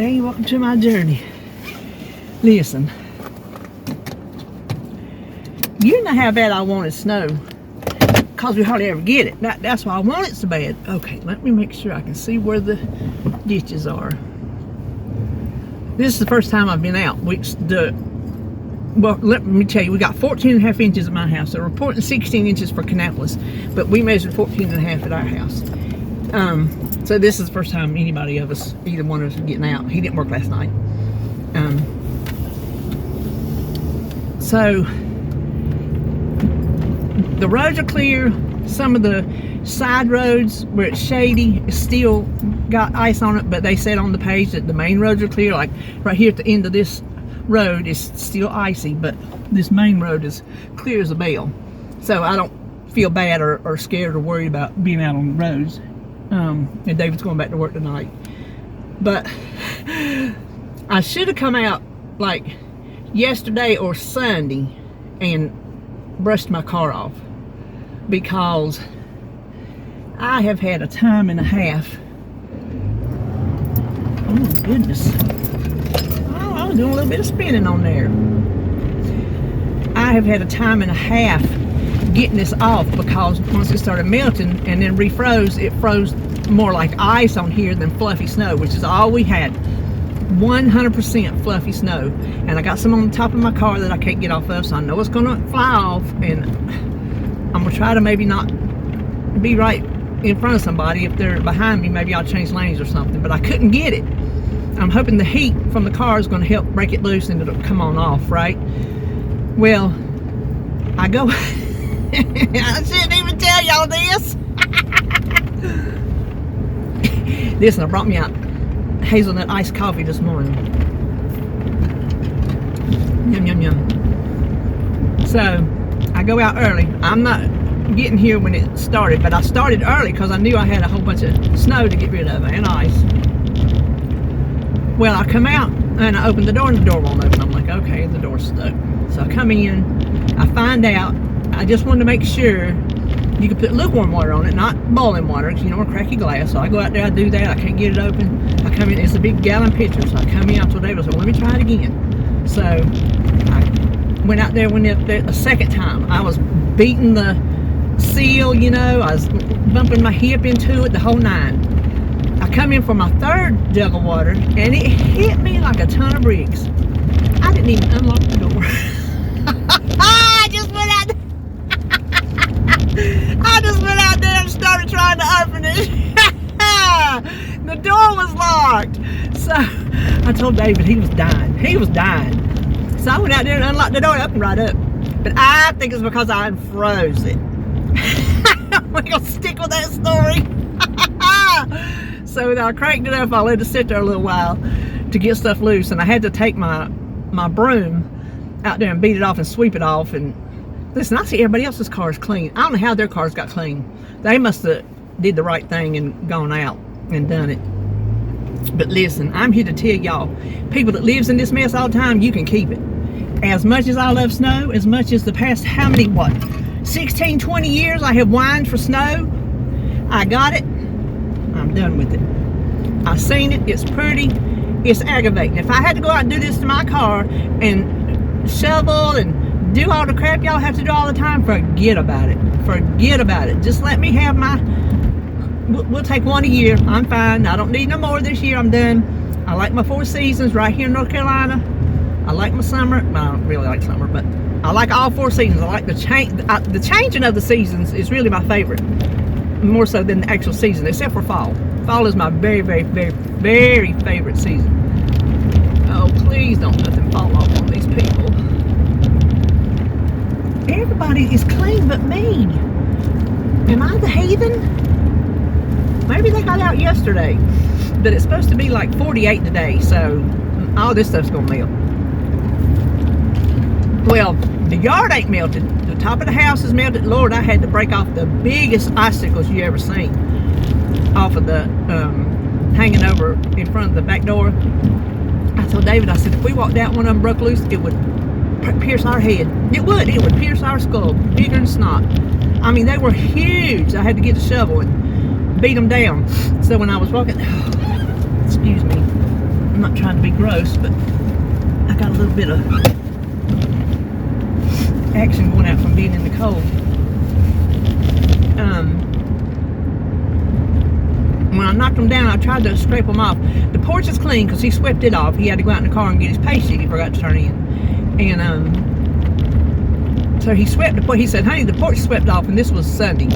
Hey, welcome to my journey. Listen, you know how bad I wanted snow, because we hardly ever get it. That's why I want it so bad. Okay, let me make sure I can see where the ditches are. This is the first time I've been out. Well, let me tell you, we got 14.5 inches at my house. They're reporting 16 inches for Kannapolis, but we measured 14.5 at our house. So this is the first time anybody of us, either one of us, are getting out. He didn't work last night. So the roads are clear. Some of the side roads where it's shady, it's still got ice on it, but they said on the page that the main roads are clear. Like right here at the end of this road is still icy, but this main road is clear as a bell. So I don't feel bad or scared or worried about being out on the roads. And David's going back to work tonight. But I should have come out like yesterday or Sunday and brushed my car off, because I have had a time and a half. Oh my goodness. Oh, I was doing a little bit of spinning on there. I have had a time and a half getting this off, because once it started melting and then refroze, it froze more like ice on here than fluffy snow, which is all we had. 100% fluffy snow. And I got some on the top of my car that I can't get off of, so I know it's gonna fly off, and I'm gonna try to maybe not be right in front of somebody. If they're behind me, maybe I'll change lanes or something, but I couldn't get it. I'm hoping the heat from the car is gonna help break it loose and it'll come on off, right? Well, I go I shouldn't even tell y'all this. Listen, I brought me out hazelnut iced coffee this morning. Yum, yum, yum. So, I go out early. I'm not getting here when it started, but I started early because I knew I had a whole bunch of snow to get rid of, and ice. Well, I come out and I open the door and the door won't open. I'm like, okay, the door's stuck. So I come in, I find out, I just wanted to make sure you could put lukewarm water on it, not boiling water, because you don't want to crack your glass. So I go out there, I do that, I can't get it open. I come in, it's a big gallon pitcher, so I come in, I told David, so let me try it again. So I went out there, a second time. I was beating the seal, you know, I was bumping my hip into it, the whole nine. I come in for my third jug of water, and it hit me like a ton of bricks. I didn't even unlock the door. I just went out there. I just went out there and started trying to open it. The door was locked. So I told David, he was dying. He was dying. So I went out there and unlocked the door, opened right up. But I think it's because I unfroze it. We're going to stick with that story. So I cranked it up. I let it sit there a little while to get stuff loose. And I had to take my broom out there and beat it off and sweep it off. And listen, I see everybody else's cars clean. I don't know how their cars got clean. They must have did the right thing and gone out and done it. But listen, I'm here to tell y'all, people that lives in this mess all the time, you can keep it. As much as I love snow, as much as the past, how many, 16, 20 years I have whined for snow, I got it, I'm done with it. I've seen it, it's pretty, it's aggravating. If I had to go out and do this to my car and shovel and do all the crap y'all have to do all the time, forget about it. Forget about it. Just let me have my, we'll take one a year. I'm fine. I don't need no more this year. I'm done. I like my 4 seasons right here in North Carolina. I like my summer. I don't really like summer, but I like all 4 seasons. I like the changing of the seasons is really my favorite, more so than the actual season, except for fall. Fall is my very, very, very, very favorite season. Oh, please don't let them fall off on these people. Everybody is clean but me. Am I the heathen? Maybe they got out yesterday, but it's supposed to be like 48 today, so all this stuff's gonna melt. Well, the yard ain't melted. The top of the house is melted. Lord, I had to break off the biggest icicles you ever seen off of the hanging over in front of the back door. I told David, I said, if we walked out, one of them broke loose, it would pierce our head. It would pierce our skull, bigger than snot. I mean, they were huge. I had to get a shovel and beat them down. So when I was walking, excuse me, I'm not trying to be gross, but I got a little bit of action going out from being in the cold. When I knocked them down, I tried to scrape them off. The porch is clean because he swept it off. He had to go out in the car and get his pay sheet he forgot to turn in. And so he swept the porch. He said, honey, the porch swept off, and this was Sunday.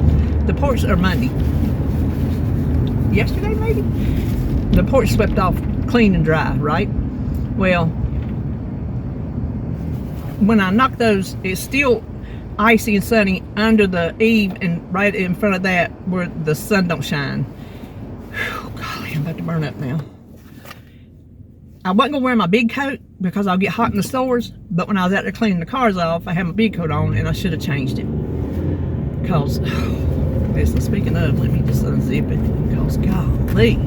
The porch, or Monday. Yesterday, maybe? The porch swept off clean and dry, right? Well, when I knocked those, it's still icy and sunny under the eave and right in front of that where the sun don't shine. Whew, golly, I'm about to burn up now. I wasn't gonna wear my big coat because I'll get hot in the stores, but when I was out there cleaning the cars off, I had my big coat on and I should have changed it. Because, listen, speaking of, let me just unzip it, because golly.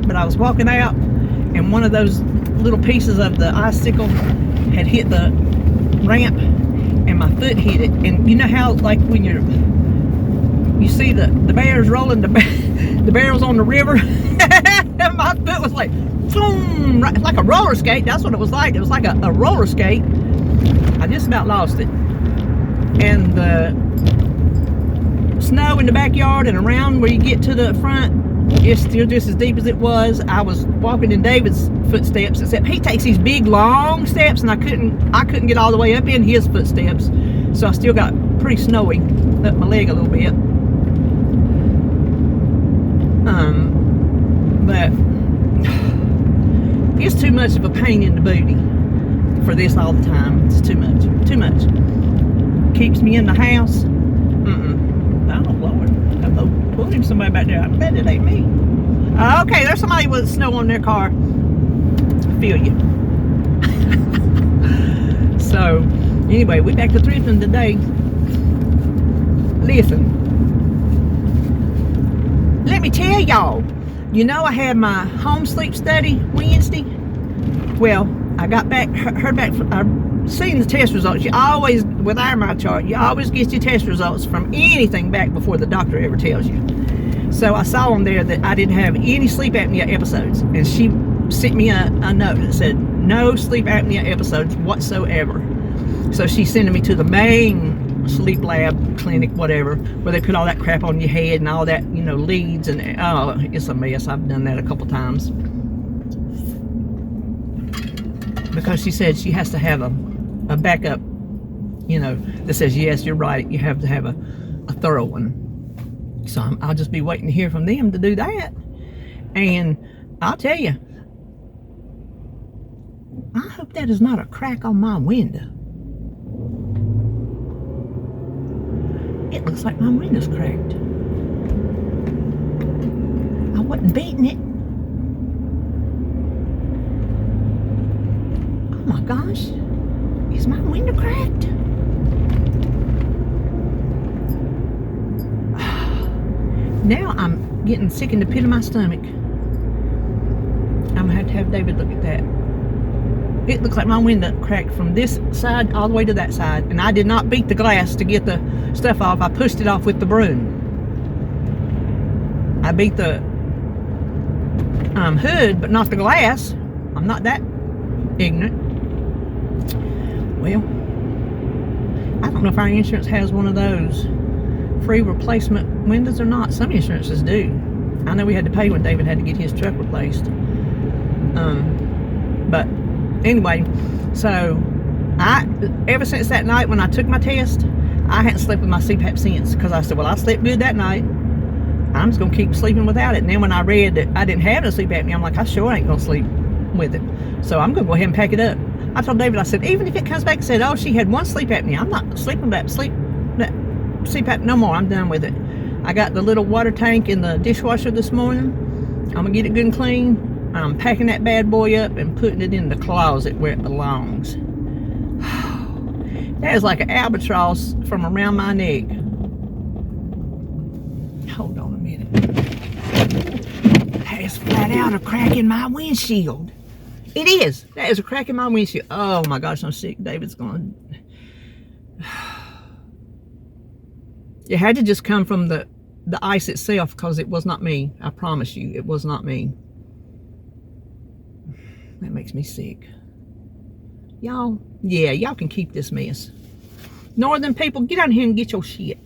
But I was walking out and one of those little pieces of the icicle had hit the ramp and my foot hit it. And you know how, like, when you see the bears rolling the barrels on the river? And my foot was like, boom, right, like a roller skate. That's what it was like. It was like a roller skate. I just about lost it. And the snow in the backyard and around where you get to the front, it's still just as deep as it was. I was walking in David's footsteps, except he takes these big long steps, and I couldn't get all the way up in his footsteps, so I still got pretty snowy up my leg a little bit. But it's too much of a pain in the booty for this all the time. It's too much. Keeps me in the house. Oh Lord, hello, pulled him somebody back there. I bet it ain't me. Okay, there's somebody with snow on their car. I feel you. So anyway, we back to thrifting today. Listen, let me tell y'all, you know I had my home sleep study Wednesday. Well, I got back, heard back from, seen the test results. You always, with our my chart, you always get your test results from anything back before the doctor ever tells you. So I saw on there that I didn't have any sleep apnea episodes, and she sent me a note that said no sleep apnea episodes whatsoever. So she's sending me to the main sleep lab clinic, whatever, where they put all that crap on your head and all that, you know, leads, and oh, it's a mess. I've done that a couple times because she said she has to have a backup, you know, that says, yes, you're right, you have to have a thorough one. So I'll just be waiting to hear from them to do that. And I'll tell you, I hope that is not a crack on my window. It looks like my window's cracked. I wasn't beating it. Oh my gosh. Is my window cracked? Now I'm getting sick in the pit of my stomach. I'm gonna have to have David look at that. It looks like my window cracked from this side all the way to that side, and I did not beat the glass to get the stuff off. I pushed it off with the broom. I beat the hood, but not the glass. I'm not that ignorant. Well, I don't know if our insurance has one of those free replacement windows or not. Some insurances do. I know we had to pay when David had to get his truck replaced. But anyway, so ever since that night when I took my test, I hadn't slept with my CPAP since, because I said, well, I slept good that night. I'm just gonna keep sleeping without it. And then when I read that I didn't have no sleep apnea, I'm like, I sure ain't gonna sleep with it. So I'm gonna go ahead and pack it up. I told David, I said, even if it comes back and said, oh, she had one sleep apnea, I'm not sleeping that CPAP no more. I'm done with it. I got the little water tank in the dishwasher this morning. I'm gonna get it good and clean. I'm packing that bad boy up and putting it in the closet where it belongs. That is like an albatross from around my neck. Hold on a minute. That is flat out a crack in my windshield. It is. That is a crack in my windshield. Oh my gosh, I'm sick. David's going. It had to just come from the the ice itself, because it was not me. I promise you, it was not me. That makes me sick. Y'all, yeah, y'all can keep this mess. Northern people, get out here and get your shit.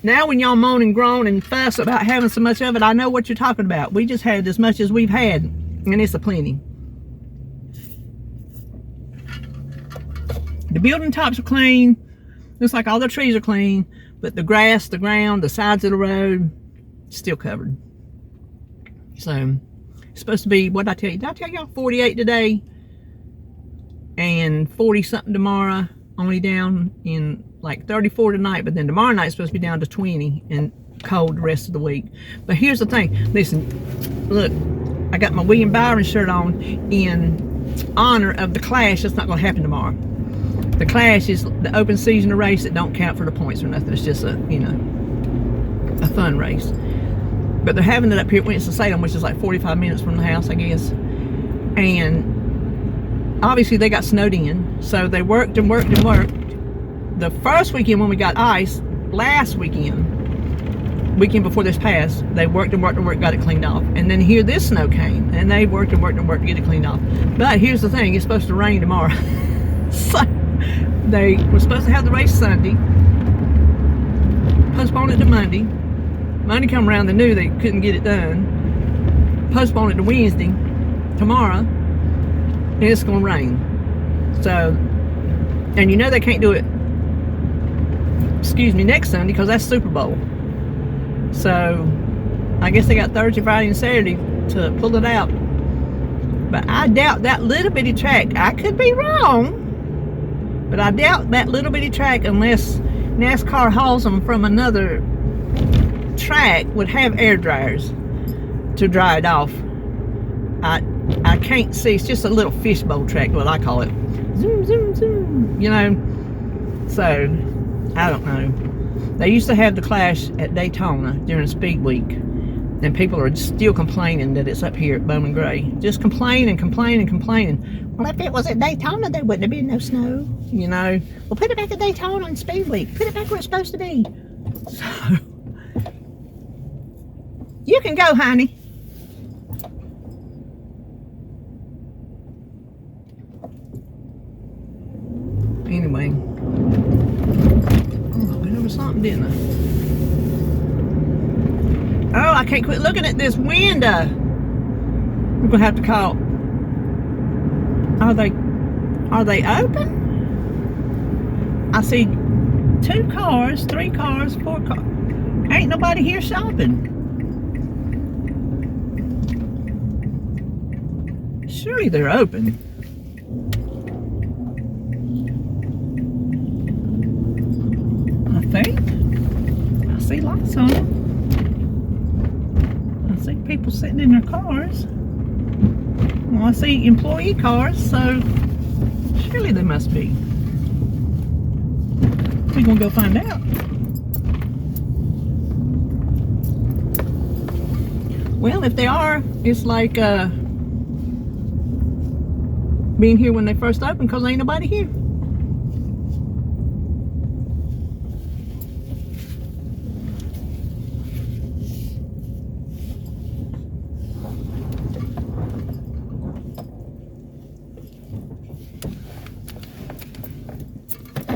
Now when y'all moan and groan and fuss about having so much of it, I know what you're talking about. We just had as much as we've had, and it's a plenty. The building tops are clean. Looks like all the trees are clean, but the grass, the ground, the sides of the road, still covered. So it's supposed to be, what did I tell you? Did I tell y'all 48 today and 40 something tomorrow? Only down in like 34 tonight, but then tomorrow night's supposed to be down to 20 and cold the rest of the week. But here's the thing, listen, look, I got my William Byron shirt on in honor of the Clash. That's not going to happen tomorrow. The Clash is the open season race that don't count for the points or nothing. It's just a, you know, a fun race. But they're having it up here at Winston-Salem, which is like 45 minutes from the house, I guess. And obviously they got snowed in, so they worked and worked and worked. The first weekend when we got ice, last weekend before this passed, they worked and worked and worked, got it cleaned off. And then here this snow came, and they worked and worked and worked to get it cleaned off. But here's the thing, it's supposed to rain tomorrow. So they were supposed to have the race Sunday, postponed it to Monday. Monday come around, they knew they couldn't get it done. Postponed it to Wednesday, tomorrow, and it's gonna rain. So, and you know they can't do it, excuse me, next Sunday, because that's Super Bowl. So I guess they got Thursday, Friday, and Saturday to pull it out. But I doubt that little bitty track, I could be wrong, but I doubt that little bitty track, unless NASCAR hauls them from another track, would have air dryers to dry it off. I can't see. It's just a little fishbowl track, what I call it. Zoom, zoom, zoom. You know, so I don't know. They used to have the Clash at Daytona during Speed Week, and people are still complaining that it's up here at Bowman Gray. Just complaining, complaining, complaining. Well, if it was at Daytona, there wouldn't have been no snow. You know, well, put it back at Daytona and Speed Week. Put it back where it's supposed to be. So you can go, honey. Anyway, oh, I went over something, didn't I? Oh, I can't quit looking at this window. We're gonna have to call. Are they open? I see 2 cars, 3 cars, 4 cars. Ain't nobody here shopping. Surely they're open. I think. I see lights on them. I see people sitting in their cars. Well, I see employee cars, so surely they must be. We're gonna go find out. Well, if they are, it's like being here when they first opened, because ain't nobody here.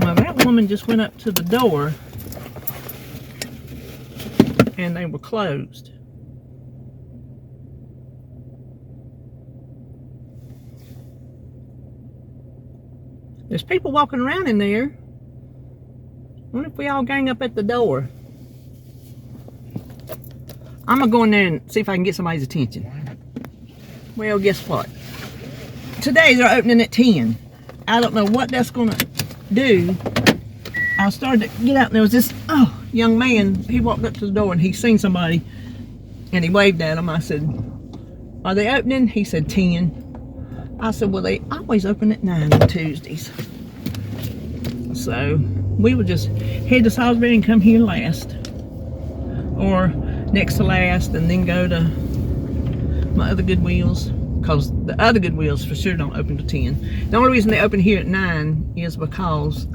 Well, that woman just went up to the door and they were closed. There's people walking around in there. What if we all gang up at the door? I'm gonna go in there and see if I can get somebody's attention. Well, guess what? Today they're opening at 10. I don't know what that's gonna do. I started to get out and there was this young man. He walked up to the door and he seen somebody and he waved at him. I said, "Are they opening?" He said 10. I said, "Well, they always open at 9 on Tuesdays." So we will just head to Salisbury and come here last, or next to last, and then go to my other Goodwills. because the other Goodwills for sure don't open till 10. The only reason they open here at 9 is because,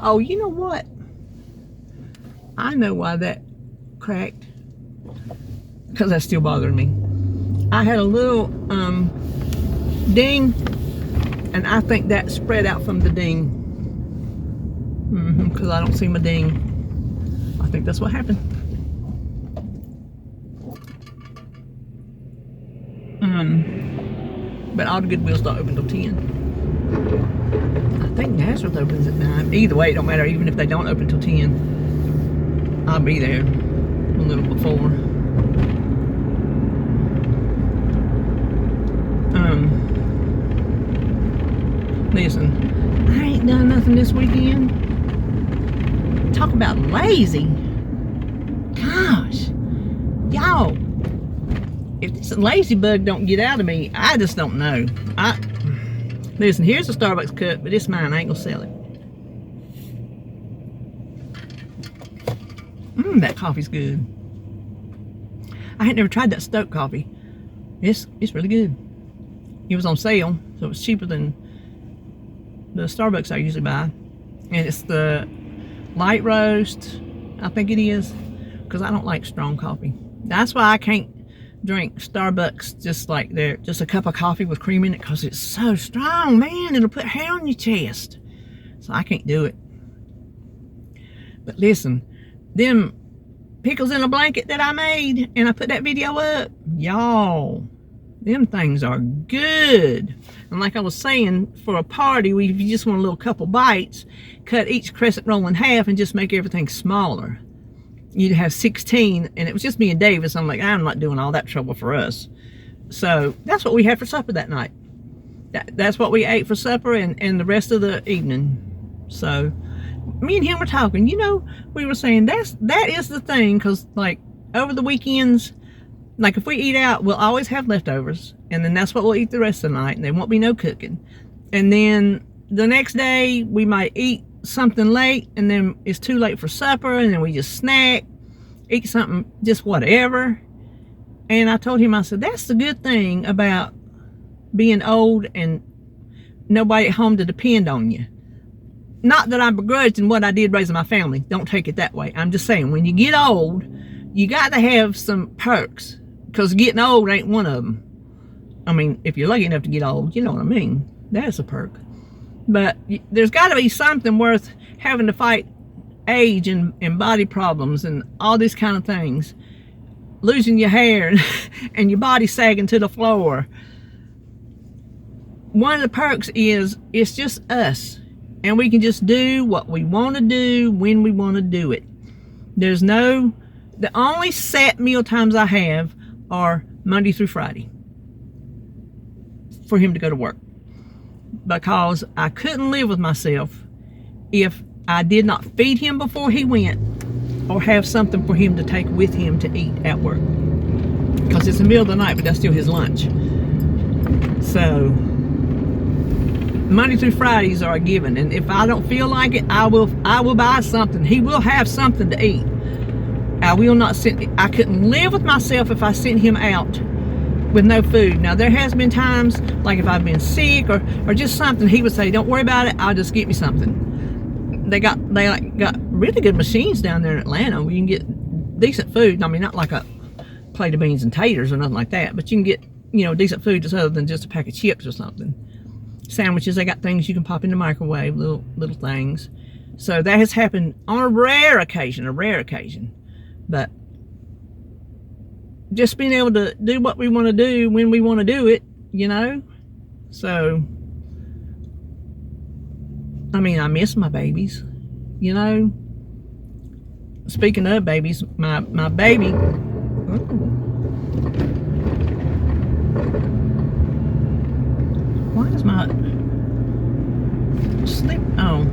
oh, you know what? I know why that cracked. Because that's still bothering me. I had a little ding, and I think that spread out from the ding. Because I don't see my ding. I think that's what happened. But all the Goodwills don't open till 10. I think Nazareth opens at 9. Either way, it don't matter. Even if they don't open till 10, I'll be there a little before. Listen, I ain't done nothing this weekend. Talk about lazy. Gosh, y'all, if this lazy bug don't get out of me, I just don't know. Listen, here's a Starbucks cup, but it's mine. I ain't gonna sell it. That coffee's good. I had never tried that Stoke coffee. It's really good. It was on sale, so it was cheaper than the Starbucks I usually buy. And it's the light roast, I think it is, because I don't like strong coffee. That's why I can't drink Starbucks just like just a cup of coffee with cream in it, because it's so strong, man. It'll put hair on your chest. So I can't do it. But listen, them pickles in a blanket that I made, and I put that video up, y'all, them things are good. And like I was saying, for a party, if you just want a little couple bites, cut each crescent roll in half and just make everything smaller. You'd have 16, and it was just me and Davis. I'm like, I'm not doing all that trouble for us. So that's what we had for supper that night. That's what we ate for supper and the rest of the evening. So me and him were talking, you know, we were saying that is the thing, because like over the weekends, like if we eat out, we'll always have leftovers, and then that's what we'll eat the rest of the night, and there won't be no cooking. And then the next day we might eat something late, and then it's too late for supper, and then we just snack, eat something, just whatever. And I told him, I said, that's the good thing about being old and nobody at home to depend on you. Not that I'm begrudging what I did raising my family. Don't take it that way. I'm just saying, when you get old, you got to have some perks, because getting old ain't one of them. I mean, if you're lucky enough to get old, you know what I mean. That's a perk. But there's got to be something worth having to fight age and body problems and all these kind of things. Losing your hair and your body sagging to the floor. One of the perks is it's just us. And we can just do what we want to do when we want to do it. The only set meal times I have are Monday through Friday for him to go to work, because I couldn't live with myself if I did not feed him before he went, or have something for him to take with him to eat at work, because it's the middle of the night, but that's still his lunch. So Monday through Fridays are a given, and if I don't feel like it, I will buy something. He will have something to eat. I couldn't live with myself if I sent him out with no food. Now there has been times, like if I've been sick or just something, he would say, don't worry about it, I'll just get me something. They got really good machines down there in Atlanta where you can get decent food. I mean, not like a plate of beans and taters or nothing like that, but you can get, you know, decent food just other than just a pack of chips or something. Sandwiches, they got things you can pop in the microwave, little things. So that has happened on a rare occasion. But just being able to do what we want to do when we want to do it, you know. So I mean, I miss my babies, you know. Speaking of babies, my baby, why is my slip? Oh,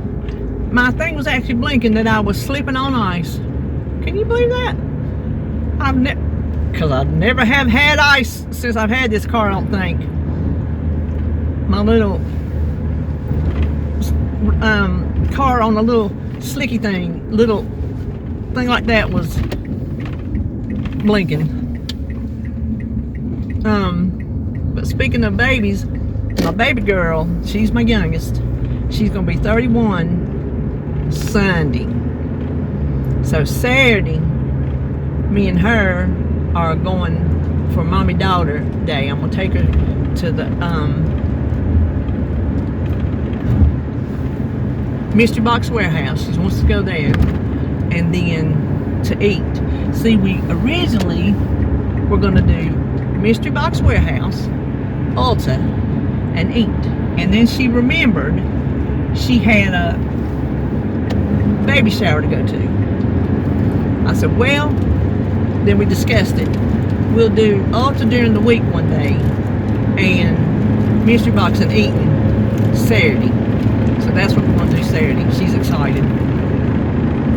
my thing was actually blinking that I was slipping on ice. Can you believe that? Because I never have had ice since I've had this car, I don't think. My little car on a little slicky thing, little thing like that was blinking. But speaking of babies, my baby girl, she's my youngest. She's gonna be 31 Sunday. So Saturday, me and her are going for mommy-daughter day. I'm gonna take her to the Mystery Box Warehouse. She wants to go there, and then to eat. See, we originally were gonna do Mystery Box Warehouse, Ulta, and eat. And then she remembered she had a baby shower to go to. I said, well, then we discussed it. We'll do Ulta during the week one day and Mystery Box and eating Saturday. So that's what we're going to do Saturday. She's excited.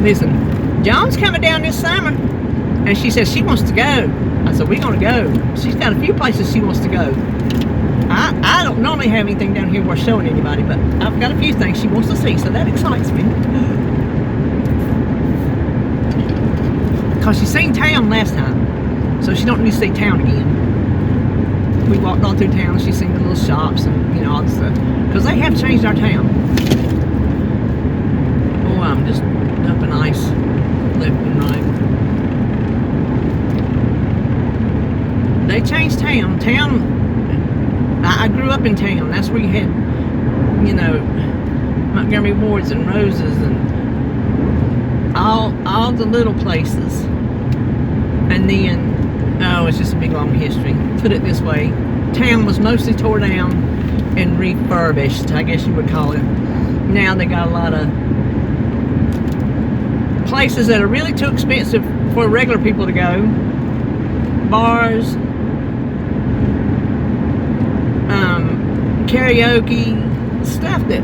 Listen, John's coming down this summer, and she says she wants to go. I said, we're going to go. She's got a few places she wants to go. I don't normally have anything down here worth showing anybody, but I've got a few things she wants to see, so that excites me. Because she's seen town last time, so she don't need to see town again. We walked all through town, she's seen the little shops and, you know, all the stuff. Because they have changed our town. Oh, I'm just dumping ice left and right. They changed town. I grew up in town. That's where you had, you know, Montgomery Wards and Roses and all the little places. And then, oh, it's just a big long history. Put it this way, town was mostly tore down and refurbished, I guess you would call it. Now they got a lot of places that are really too expensive for regular people to go. Bars, karaoke, stuff that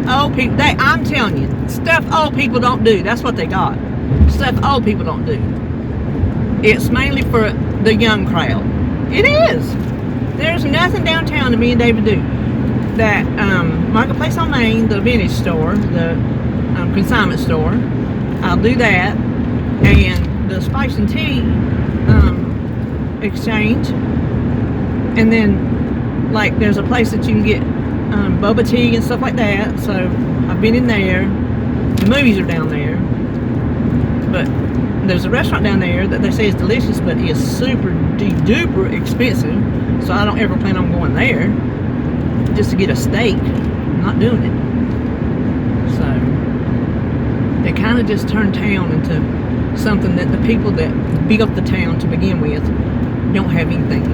old people, I'm telling you, stuff old people don't do. That's what they got. Stuff old people don't do. It's mainly for the young crowd. It is. There's nothing downtown that me and David do. That Marketplace on Main, the vintage store, the consignment store, I'll do that. And the Spice and Tea exchange. And then, like, there's a place that you can get boba tea and stuff like that. So I've been in there. The movies are down there. But there's a restaurant down there that they say is delicious, but it's super duper expensive. So I don't ever plan on going there just to get a steak. I'm not doing it. So they kind of just turned town into something that the people that built the town to begin with don't have anything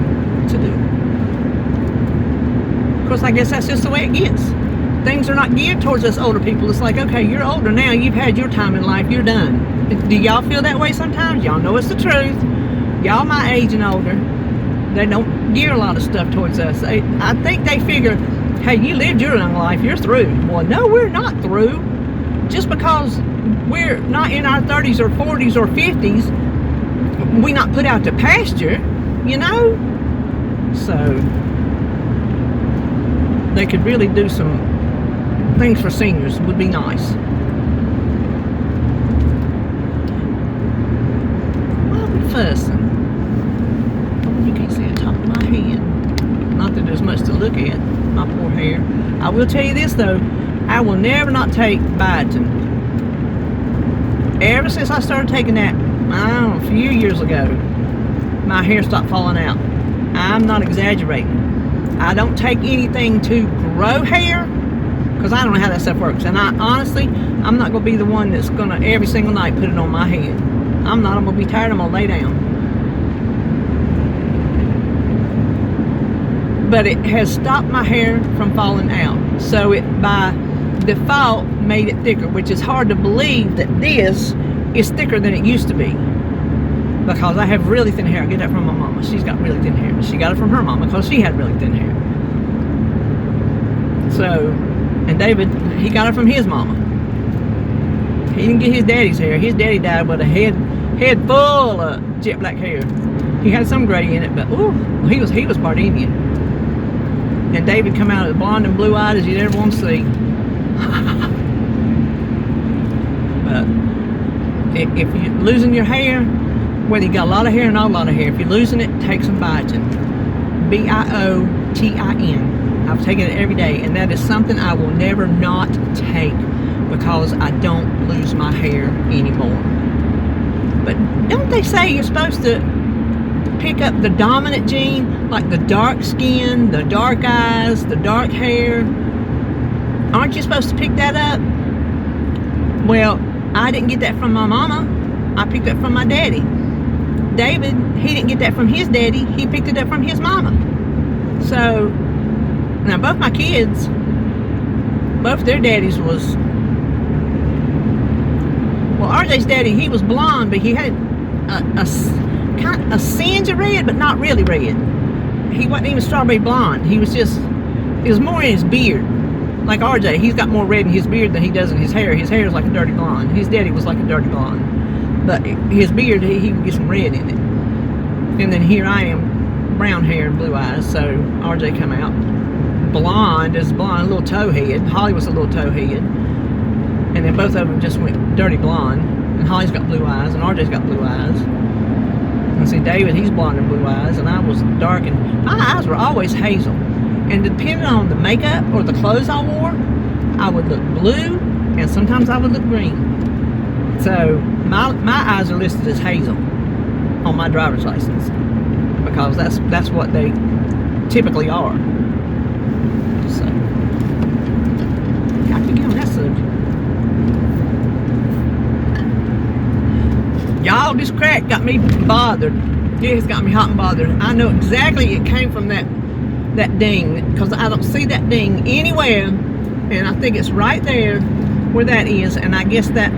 to do. Of course, I guess that's just the way it gets. Things are not geared towards us older people. It's like, okay, you're older now, you've had your time in life, you're done. Do y'all feel that way sometimes? Y'all know it's the truth. Y'all my age and older, they don't gear a lot of stuff towards us. I think they figure, hey, you lived your young life, you're through. Well, no, we're not through. Just because we're not in our 30s or 40s or 50s, we not put out to pasture, you know? So they could really do some things for seniors, would be nice. Fussing. Oh, you can't see the top of my head. Not that there's much to look at, my poor hair. I will tell you this though, I will never not take biotin. Ever since I started taking that, I don't know, a few years ago, my hair stopped falling out. I'm not exaggerating. I don't take anything to grow hair, because I don't know how that stuff works. And I honestly, I'm not going to be the one that's going to every single night put it on my head. I'm not. I'm going to be tired. I'm going to lay down. But it has stopped my hair from falling out. So it, by default, made it thicker, which is hard to believe that this is thicker than it used to be. Because I have really thin hair. I get that from my mama. She's got really thin hair. She got it from her mama because she had really thin hair. So, and David, he got it from his mama. He didn't get his daddy's hair. His daddy died with a head full of jet black hair. He had some gray in it, but ooh, he was part Indian. And David come out as blonde and blue-eyed as you'd ever want to see. But if you're losing your hair, whether you got a lot of hair or not a lot of hair, if you're losing it, take some biotin. biotin. I've taken it every day, and that is something I will never not take because I don't lose my hair anymore. But don't they say you're supposed to pick up the dominant gene, like the dark skin, the dark eyes, the dark hair? Aren't you supposed to pick that up? Well, I didn't get that from my mama. I picked it from my daddy. David, he didn't get that from his daddy. He picked it up from his mama. So, now both my kids, both their daddies was, well, RJ's daddy, he was blonde, but he had a kind of a singe of red, but not really red. He wasn't even strawberry blonde. He was just, it was more in his beard. Like RJ, he's got more red in his beard than he does in his hair. His hair is like a dirty blonde. His daddy was like a dirty blonde. But his beard, he would get some red in it. And then here I am, brown hair and blue eyes. So RJ come out blonde, as blonde, a little towhead. Holly was a little towhead. And then both of them just went dirty blonde. And Holly's got blue eyes, and RJ's got blue eyes. And see, David, he's blonde and blue eyes, and I was dark, and my eyes were always hazel. And depending on the makeup or the clothes I wore, I would look blue, and sometimes I would look green. So my eyes are listed as hazel on my driver's license because that's what they typically are. So, got to get on that subject. Y'all, this crack got me bothered. Yeah, it's got me hot and bothered. I know exactly it came from that ding, because I don't see that ding anywhere, and I think it's right there where that is, and I guess that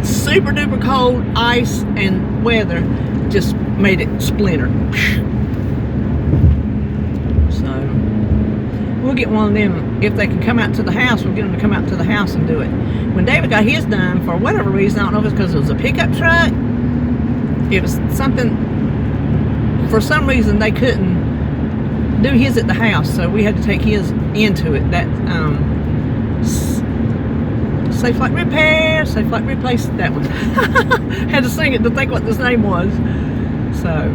super duper cold ice and weather just made it splinter. So we'll get one of them. If they can come out to the house, we'll get them to come out to the house and do it. When David got his done, for whatever reason, I don't know if it's because it was a pickup truck, it was something, for some reason they couldn't do his at the house, so we had to take his into it. That Safe Like Repair, Safe Like Replace, that one. Had to sing it to think what this name was. So,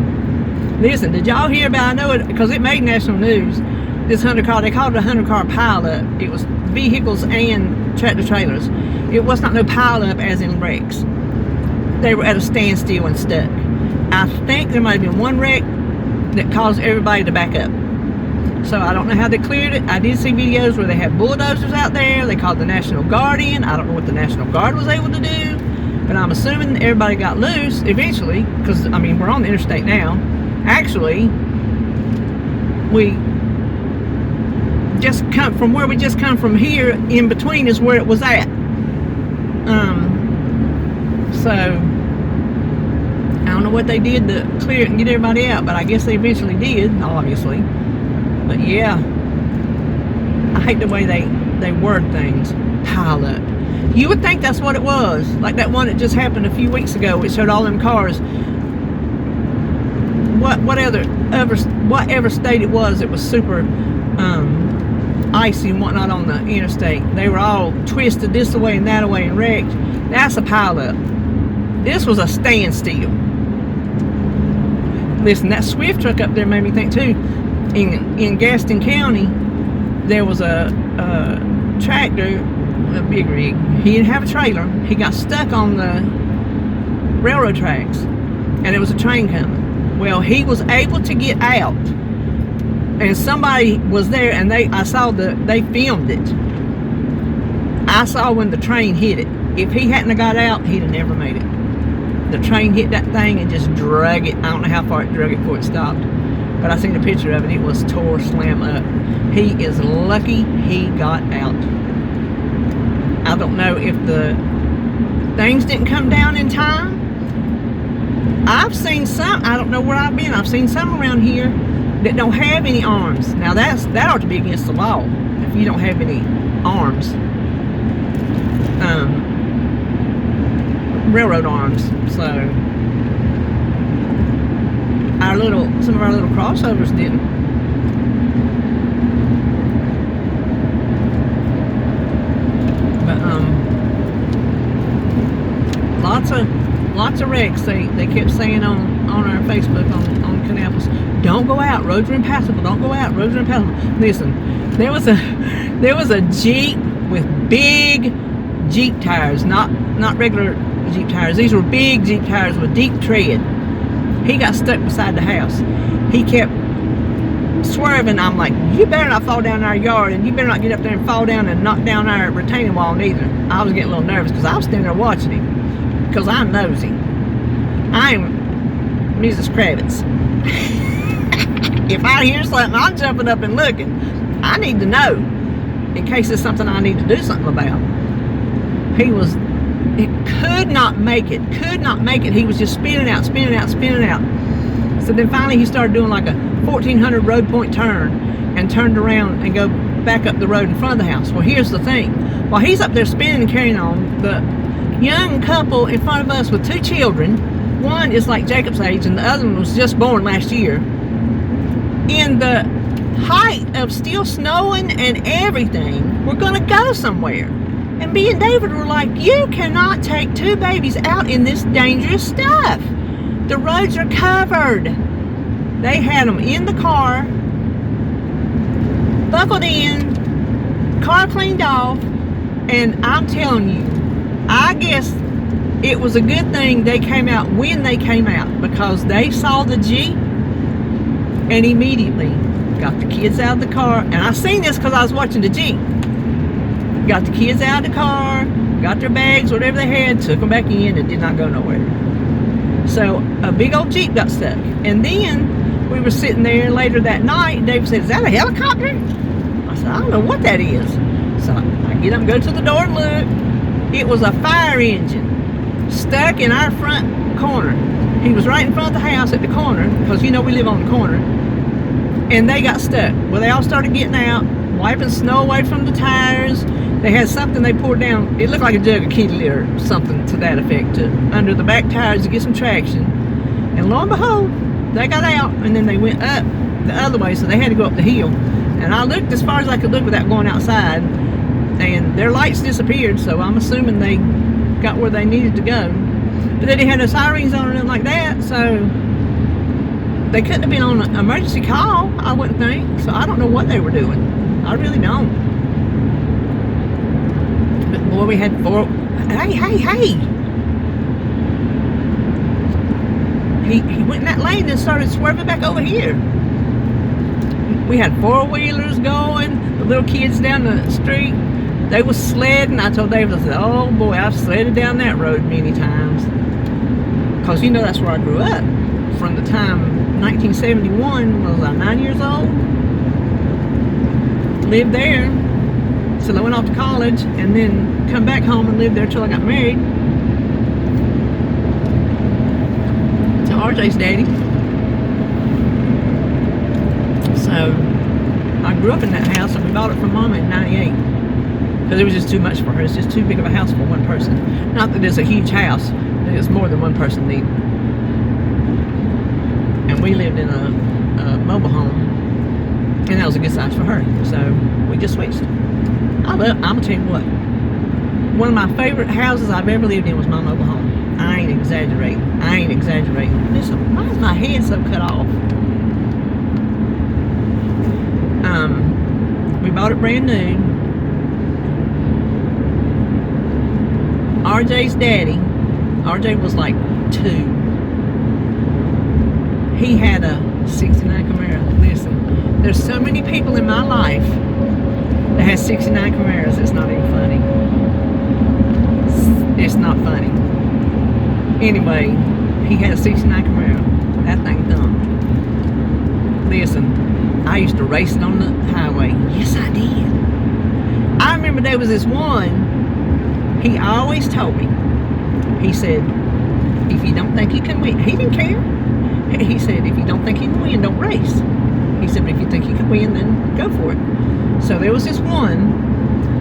listen, did y'all hear about, I know it, because it made national news, this 100 car, they called it a 100 car pileup. It was vehicles and tractor trailers. It was not no pileup as in wrecks. They were at a standstill and stuck. I think there might have been one wreck that caused everybody to back up. So I don't know how they cleared it. I did see videos where they had bulldozers out there. They called the National Guard in. I don't know what the National Guard was able to do, but I'm assuming everybody got loose eventually, because I mean, we're on the interstate now. Actually, we just come from where we just come from here. In between is where it was at. So I don't know what they did to clear it and get everybody out, but I guess they eventually did, obviously. But yeah, I hate the way they word things. Pile up. You would think that's what it was. Like that one that just happened a few weeks ago. It showed all them cars. Whatever state it was super icy and whatnot on the interstate. They were all twisted this away and that away and wrecked. That's a pile up. This was a standstill. Listen, that Swift truck up there made me think too. In Gaston County, there was a tractor, a big rig. He didn't have a trailer. He got stuck on the railroad tracks, and there was a train coming. Well, he was able to get out, and somebody was there, and they filmed it. I saw when the train hit it. If he hadn't have got out, he'd have never made it. The train hit that thing and just drug it. I don't know how far it drug it before it stopped. But I seen a picture of it. It was tore slam up. He is lucky he got out. I don't know if the things didn't come down in time. I've seen some, I don't know where I've been, I've seen some around here that don't have any arms. Now that ought to be against the law if you don't have any arms. Railroad arms. So some of our little crossovers didn't. But lots of wrecks. They kept saying on our Facebook on picking apples. Don't go out. Roads are impassable. Don't go out. Roads are impassable. Listen, there was a Jeep with big Jeep tires, not regular Jeep tires. These were big Jeep tires with deep tread. He got stuck beside the house. He kept swerving. I'm like, you better not fall down our yard, and you better not get up there and fall down and knock down our retaining wall neither. I was getting a little nervous because I was standing there watching him, because I'm nosy. I'm Mrs. Kravitz. If I hear something, I'm jumping up and looking. I need to know in case it's something I need to do something about. It could not make it. He was just spinning out. So then finally he started doing like a 1400 road point turn and turned around and go back up the road in front of the house. Well, here's the thing. While he's up there spinning and carrying on, the young couple in front of us with 2 children, one is like Jacob's age and the other one was just born last year, in the height of still snowing and everything, we're going to go somewhere. And me and David were like, you cannot take 2 babies out in this dangerous stuff. The roads are covered. They had them in the car, buckled in, car cleaned off, and I'm telling you, I guess it was a good thing they came out when they came out, because they saw the Jeep and immediately got the kids out of the car. And I seen this because I was watching the Jeep. Got the kids out of the car, got their bags, whatever they had, took them back in, and did not go nowhere. So a big old Jeep got stuck. And then we were sitting there later that night, and David said, is that a helicopter? I said, I don't know what that is. So I get up and go to the door and look. It was a fire engine stuck in our front corner. He was right in front of the house at the corner, because you know we live on the corner. And they got stuck. Well, they all started getting out, wiping snow away from the tires. They had something they poured down. It looked like a jug of kitty litter or something to that effect, under the back tires to get some traction. And lo and behold, they got out, and then they went up the other way, so they had to go up the hill. And I looked as far as I could look without going outside, and their lights disappeared, so I'm assuming they got where they needed to go. But they didn't have no sirens on or nothing like that, so they couldn't have been on an emergency call, I wouldn't think. So I don't know what they were doing. I really don't. But boy, we had 4. Hey! He went in that lane and started swerving back over here. We had 4-wheelers going, the little kids down the street. They was sledding. I told David, I said, oh boy, I've sledded down that road many times. Because you know that's where I grew up. From the time 1971, was I 9 years old? Lived there till I went off to college, and then come back home and lived there till I got married to RJ's daddy. So I grew up in that house, and we bought it from Mama in '98 because it was just too much for her. It's just too big of a house for one person. Not that it's a huge house, it's more than one person needed. And we lived in a mobile home, and that was a good size for her, so we just switched. I'm gonna tell you what, one of my favorite houses I've ever lived in was my mobile home. I ain't exaggerating. Listen, why is my head so cut off? We bought it brand new. RJ's daddy, RJ was like 2. He had a '69 Camaro. Listen, there's so many people in my life that has '69 Camaros, it's not even funny. It's not funny. Anyway, he had a '69 Camaro. That thing dumb. Listen, I used to race it on the highway. Yes, I did. I remember there was this one, he always told me, he said, if you don't think you can win, he didn't care. He said, if you don't think you can win, don't race. He said, but if you think you can win, then go for it. So there was this one,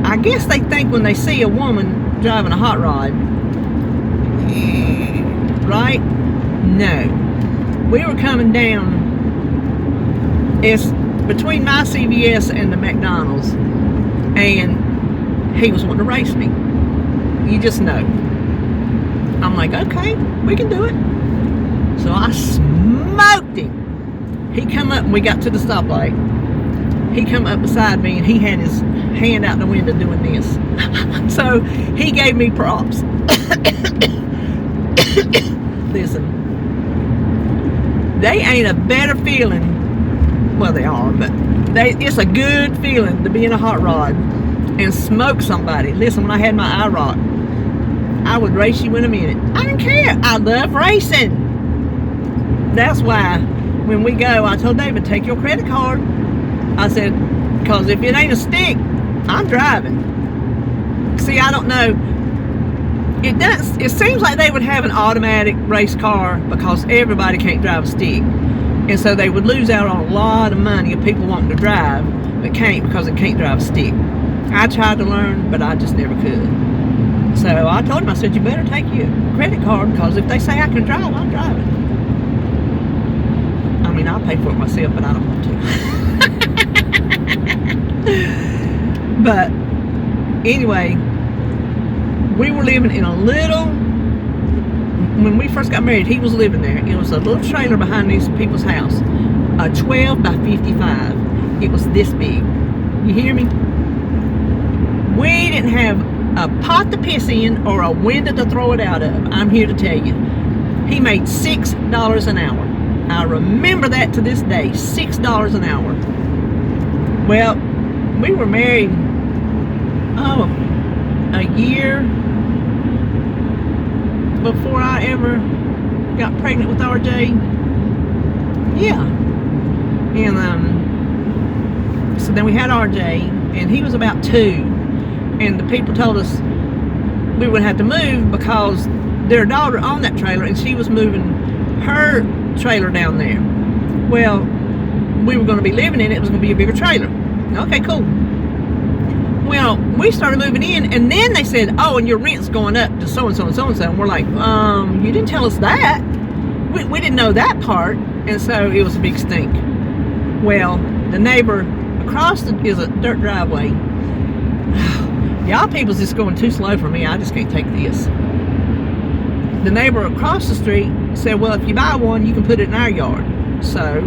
I guess they think when they see a woman driving a hot rod, right? No. We were coming down, it's between my CVS and the McDonald's, and he was wanting to race me. You just know. I'm like, okay, we can do it. So I smoked him. He come up and we got to the stoplight. He come up beside me and he had his hand out the window doing this. So he gave me props. Listen, they ain't a better feeling. Well, they are, but it's a good feeling to be in a hot rod and smoke somebody. Listen, when I had my IROC, I would race you in a minute. I didn't care. I love racing. That's why when we go, I told David, take your credit card. I said, because if it ain't a stick, I'm driving. See, I don't know. It seems like they would have an automatic race car because everybody can't drive a stick. And so they would lose out on a lot of money of people wanting to drive, but can't because they can't drive a stick. I tried to learn, but I just never could. So I told him, I said, you better take your credit card because if they say I can drive, I'm driving. I mean, I'll pay for it myself, but I don't want to. But anyway, we were living in a little, when we first got married, he was living there. It was a little trailer behind these people's house, a 12 by 55. It was this big. You hear me? We didn't have a pot to piss in or a window to throw it out of. I'm here to tell you. He made $6 an hour. I remember that to this day, $6 an hour. Well, we were married, a year before I ever got pregnant with RJ. Yeah. And so then we had RJ, and he was about 2. And the people told us we would have to move because their daughter owned that trailer and she was moving her trailer down there. Well, we were going to be living in it. It was going to be a bigger trailer. Okay, cool. Well, we started moving in, and then they said, oh, and your rent's going up to so-and-so and so-and-so. And we're like, you didn't tell us that. We didn't know that part. And so it was a big stink. Well, the neighbor across is a dirt driveway. Y'all people's just going too slow for me. I just can't take this. The neighbor across the street said, well, if you buy one, you can put it in our yard. So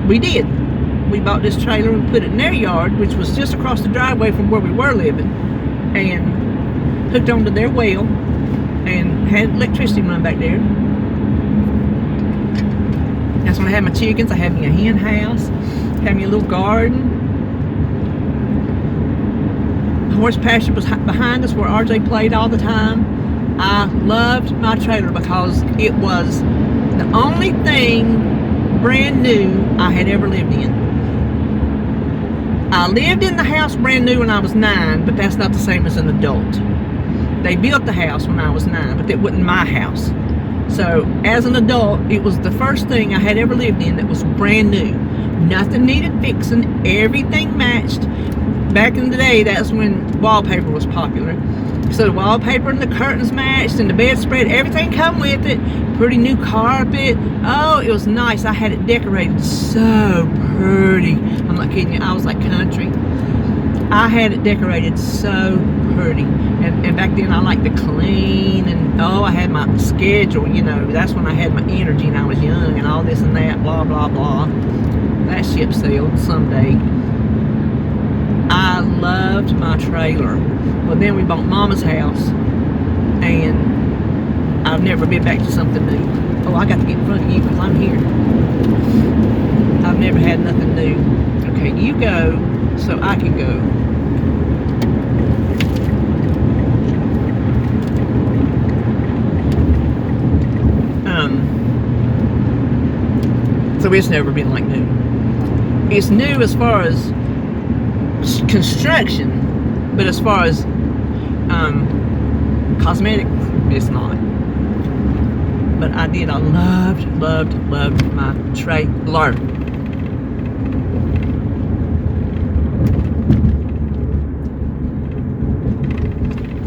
we did. We bought this trailer and put it in their yard, which was just across the driveway from where we were living, and hooked onto their well and had electricity run back there. That's when I had my chickens. I had me a hen house, had me a little garden. The horse pasture was behind us where RJ played all the time. I loved my trailer because it was the only thing brand new I had ever lived in. I lived in the house brand new when I was 9, but that's not the same as an adult. They built the house when I was 9, but it wasn't my house. So as an adult, it was the first thing I had ever lived in that was brand new. Nothing needed fixing, everything matched. Back in the day, that's when wallpaper was popular. So the wallpaper and the curtains matched and the bedspread, everything come with it. Pretty new carpet. Oh, it was nice. I had it decorated so pretty. I'm not kidding you. I was like country. I had it decorated so pretty. And back then I liked to clean and I had my schedule, you know. That's when I had my energy and I was young and all this and that, blah, blah, blah. That ship sailed someday. I loved my trailer. Well, then we bought Mama's house, and I've never been back to something new. Oh, I got to get in front of you because I'm here. I've never had nothing new. Okay, you go so I can go. So it's never been like new. It's new as far as construction, but as far as cosmetic, it's not. But I loved my trailer.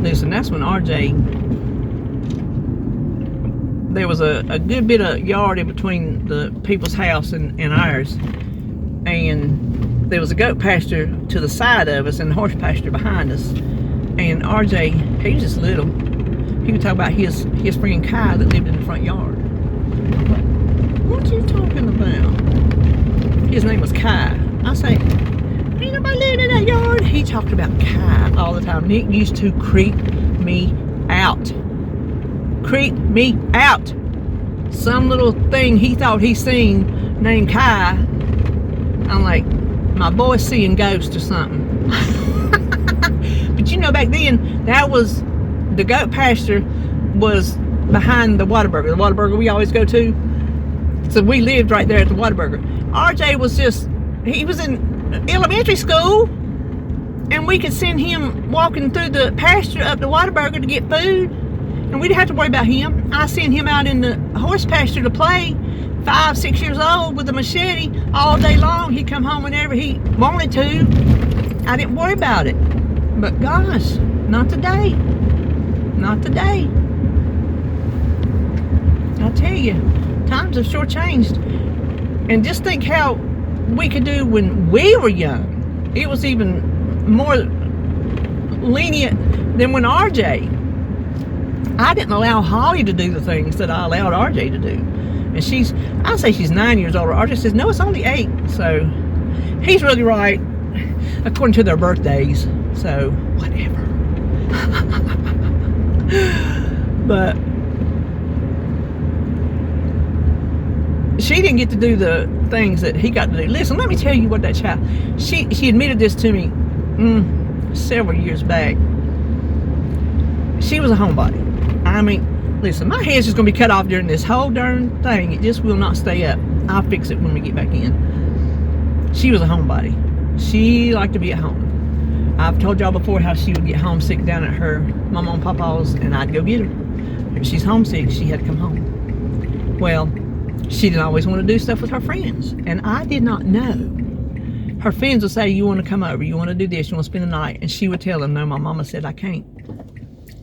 Listen, that's when RJ, there was a good bit of yard in between the people's house and ours, and there was a goat pasture to the side of us and the horse pasture behind us. And RJ, he was just little. He would talk about his friend Kai that lived in the front yard. What you talking about? name was Kai. I say, ain't nobody living in that yard. He talked about Kai all the time. Nick used to creep me out. Creep me out. Some little thing he thought he seen named Kai. I'm like, my boy's seeing ghosts or something. But you know, back then, that was, the goat pasture was behind the Whataburger. The Whataburger we always go to. So we lived right there at the Whataburger. RJ was just, he was in elementary school, and we could send him walking through the pasture up to Whataburger to get food, and we didn't have to worry about him. I sent him out in the horse pasture to play, 5, 6 years old, with a machete all day long. He'd come home whenever he wanted to. I didn't worry about it. But gosh, not today. Not today. I tell you, times have sure changed. And just think how we could do when we were young. It was even more lenient than when RJ. I didn't allow Holly to do the things that I allowed RJ to do. And I say she's 9 years older. RJ says, no, it's only 8. So he's really right, according to their birthdays. So whatever. But she didn't get to do the things that he got to do. Listen, let me tell you what that child, she admitted this to me several years back. She was a homebody. I mean, listen, my head's just going to be cut off during this whole darn thing. It just will not stay up. I'll fix it when we get back in. She was a homebody. She liked to be at home. I've told y'all before how she would get homesick down at her mama and papa's, and I'd go get her. If she's homesick, she had to come home. Well, she didn't always want to do stuff with her friends, and I did not know. Her friends would say, you want to come over, you want to do this, you want to spend the night, and she would tell them, no, my mama said I can't.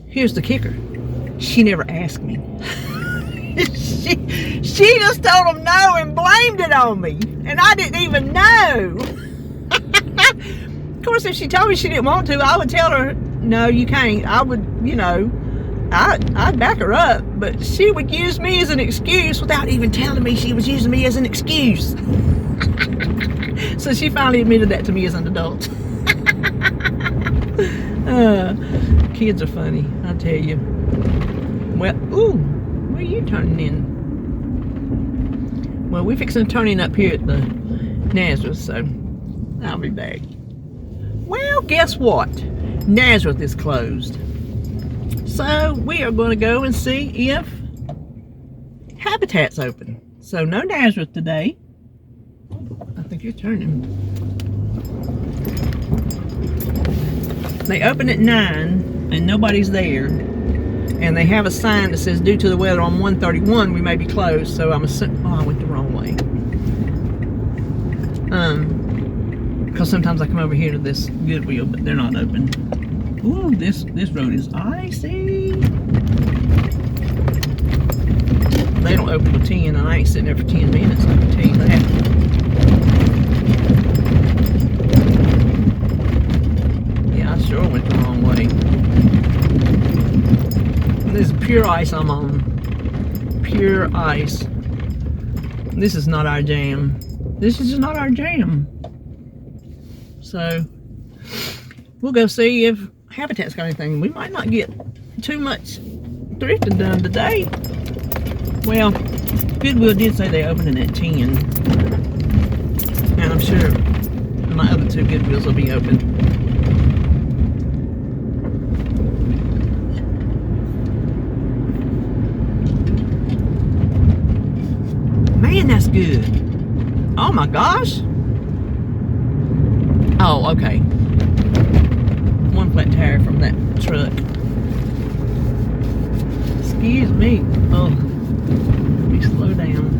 Here's the kicker. She never asked me. she just told them no and blamed it on me, and I didn't even know. Of course, if she told me she didn't want to, I would tell her, no, you can't. I would, you know, I'd back her up, but she would use me as an excuse without even telling me she was using me as an excuse. So she finally admitted that to me as an adult. Kids are funny, I tell you. Well, ooh, where are you turning in? Well, we're fixing to turn in up here at the Nazareth, so I'll be back. Well, guess what? Nazareth is closed. So we are going to go and see if Habitat's open. So no Nazareth today. I think you're turning. They open at 9 and nobody's there. And they have a sign that says, due to the weather on 131, we may be closed. So I'm assuming, oh, I went the wrong way. Because sometimes I come over here to this Goodwill, but they're not open. Ooh, this road is icy. They don't open till 10, and I ain't sitting there for 10 minutes, I can tell you that. Yeah, I sure went the wrong way. This is pure ice I'm on. Pure ice. This is not our jam. This is just not our jam. So, we'll go see if Habitat's got anything. We might not get too much thrifting done today. Well, Goodwill did say they opened at 10. And I'm sure my other 2 Goodwills will be open. Man, that's good. Oh my gosh. Oh, okay. 1 flat tire from that truck. Excuse me. Oh, let me slow down.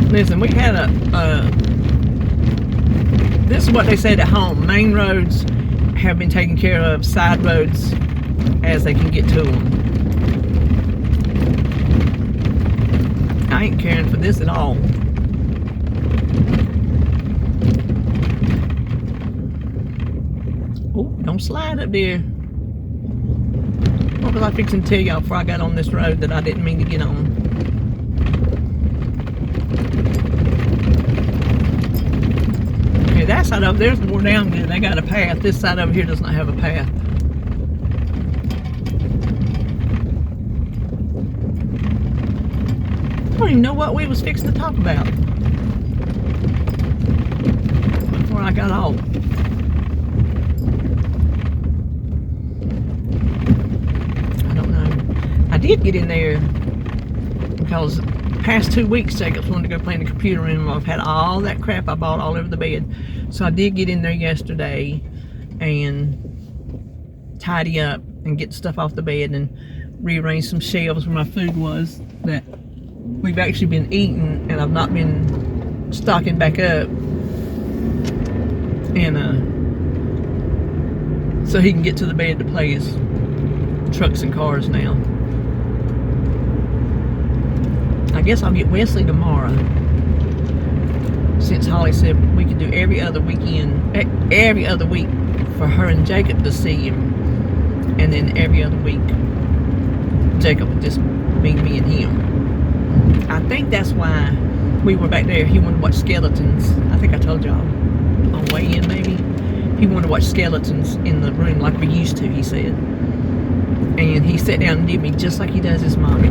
Listen, we had this is what they said at home. Main roads have been taken care of, side roads as they can get to them. I ain't caring for this at all. Oh, don't slide up there. What was I fixing to tell y'all before I got on this road that I didn't mean to get on? Okay, that side over there's more down good. They got a path. This side over here does not have a path. I don't even know what we was fixing to talk about before I got off. I don't know. I did get in there because the past 2 weeks Jacob's wanted to go play in the computer room. I've had all that crap I bought all over the bed. So I did get in there yesterday and tidy up and get stuff off the bed and rearrange some shelves where my food was that we've actually been eating, and I've not been stocking back up, and so he can get to the bed to play his trucks and cars now. I guess I'll get Wesley tomorrow, since Holly said we could do every other weekend, every other week for her and Jacob to see him, and then every other week Jacob would just be me and him. I think that's why we were back there. He wanted to watch skeletons. I think I told y'all on way in maybe. He wanted to watch skeletons in the room like we used to, he said. And he sat down and did me just like he does his mommy.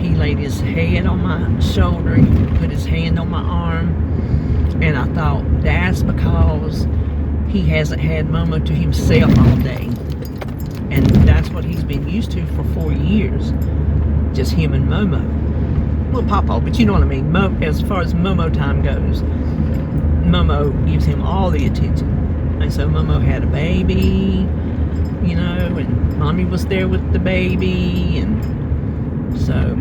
He laid his head on my shoulder, he put his hand on my arm, and I thought that's because he hasn't had Momo to himself all day. And that's what he's been used to for 4 years. Just him and Momo. Well, Papa, but you know what I mean. As far as Momo time goes, Momo gives him all the attention. And so Momo had a baby, you know, and Mommy was there with the baby. And so